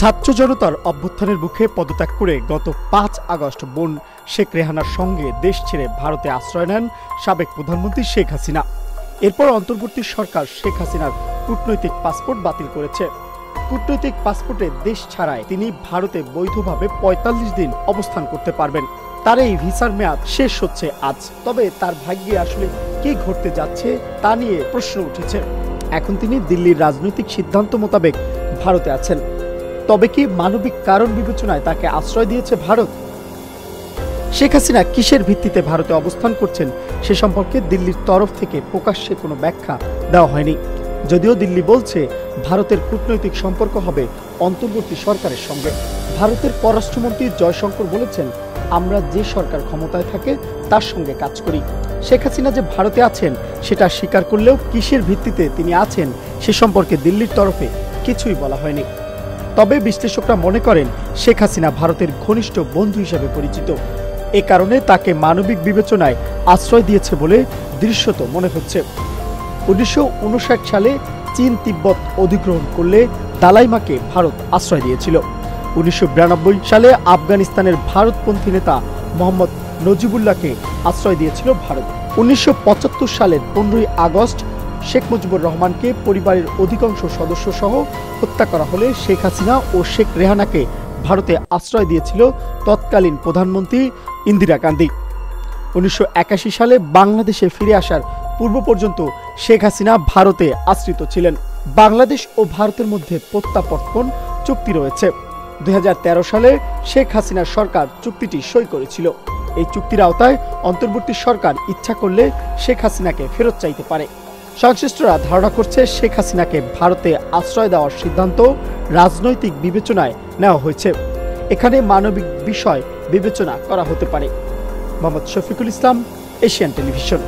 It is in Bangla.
ছাত্র জনতার অভ্যুত্থানের মুখে পদত্যাগ করে গত ৫ আগস্ট বোন শেখ রেহানার সঙ্গে দেশ ছেড়ে ভারতে আশ্রয় নেন সাবেক প্রধানমন্ত্রী শেখ হাসিনা। এরপর অন্তর্বর্তী সরকার শেখ হাসিনার কূটনৈতিক পাসপোর্ট বাতিল করেছে। কূটনৈতিক পাসপোর্টে দেশ ছাড়ায় তিনি ভারতে বৈধভাবে ৪৫ দিন অবস্থান করতে পারবেন। তার এই ভিসার মেয়াদ শেষ হচ্ছে আজ। তবে তার ভাগ্যে আসলে কি ঘটতে যাচ্ছে তা নিয়ে প্রশ্ন উঠেছে। এখন তিনি দিল্লির রাজনৈতিক সিদ্ধান্ত মোতাবেক ভারতে আছেন। তবে কি মানবিক কারণ বিবেচনায় তাকে আশ্রয় দিয়েছে ভারত? শেখ হাসিনা কিসের ভিত্তিতে ভারতে অবস্থান করছেন সে সম্পর্কে দিল্লির তরফ থেকে প্রকাশ্যে কোনো ব্যাখ্যা দেওয়া হয়নি। যদিও দিল্লি বলছে ভারতের কূটনৈতিক সম্পর্ক হবে অন্তর্বর্তী সরকারের সঙ্গে। ভারতের পররাষ্ট্রমন্ত্রী জয়শঙ্কর বলেছেন, আমরা যে সরকার ক্ষমতায় থাকে তার সঙ্গে কাজ করি। শেখ হাসিনা যে ভারতে আছেন সেটা স্বীকার করলেও কিসের ভিত্তিতে তিনি আছেন সে সম্পর্কে দিল্লির তরফে কিছুই বলা হয়নি। তবে বিশ্লেষকরা মনে করেন শেখ হাসিনা ভারতের ঘনিষ্ঠ বন্ধু হিসেবে পরিচিত। এ কারণে তাকে মানবিক বিবেচনায় আশ্রয় দিয়েছে বলে দৃশ্যত মনে হচ্ছে। ১৯৫৯ সালে চীন তিব্বত অধিগ্রহণ করলে দালাইমাকে ভারত আশ্রয় দিয়েছিল। ১৯৯২ সালে আফগানিস্তানের ভারতপন্থী নেতা মোহাম্মদ নজিবুল্লাহকে আশ্রয় দিয়েছিল ভারত। ১৯৭৫ সালের ১৫ই আগস্ট শেখ মুজিবুর রহমানকে পরিবারের অধিকাংশ সদস্য সহ হত্যা করা হলে শেখ হাসিনা ও শেখ রেহানাকে ভারতে আশ্রয় দিয়েছিল তৎকালীন প্রধানমন্ত্রী ইন্দিরা গান্ধী। ১৯৮১ সালে বাংলাদেশে ফিরে আসার পূর্ব পর্যন্ত শেখ হাসিনা ভারতে আশ্রিত ছিলেন। বাংলাদেশ ও ভারতের মধ্যে প্রত্যাবর্তন চুক্তি রয়েছে। ২০১৩ সালে শেখ হাসিনার সরকার চুক্তিটি সই করেছিল। এই চুক্তির আওতায় অন্তর্বর্তী সরকার ইচ্ছা করলে শেখ হাসিনাকে ফেরত চাইতে পারে। সংশ্লিষ্টরা ধারণা করছে শেখ হাসিনাকে ভারতে আশ্রয় দেওয়ার সিদ্ধান্ত রাজনৈতিক বিবেচনায় নেওয়া হয়েছে। এখানে মানবিক বিষয় বিবেচনা করা হতে পারে। Mohammad Shafiqul Islam, Asian television.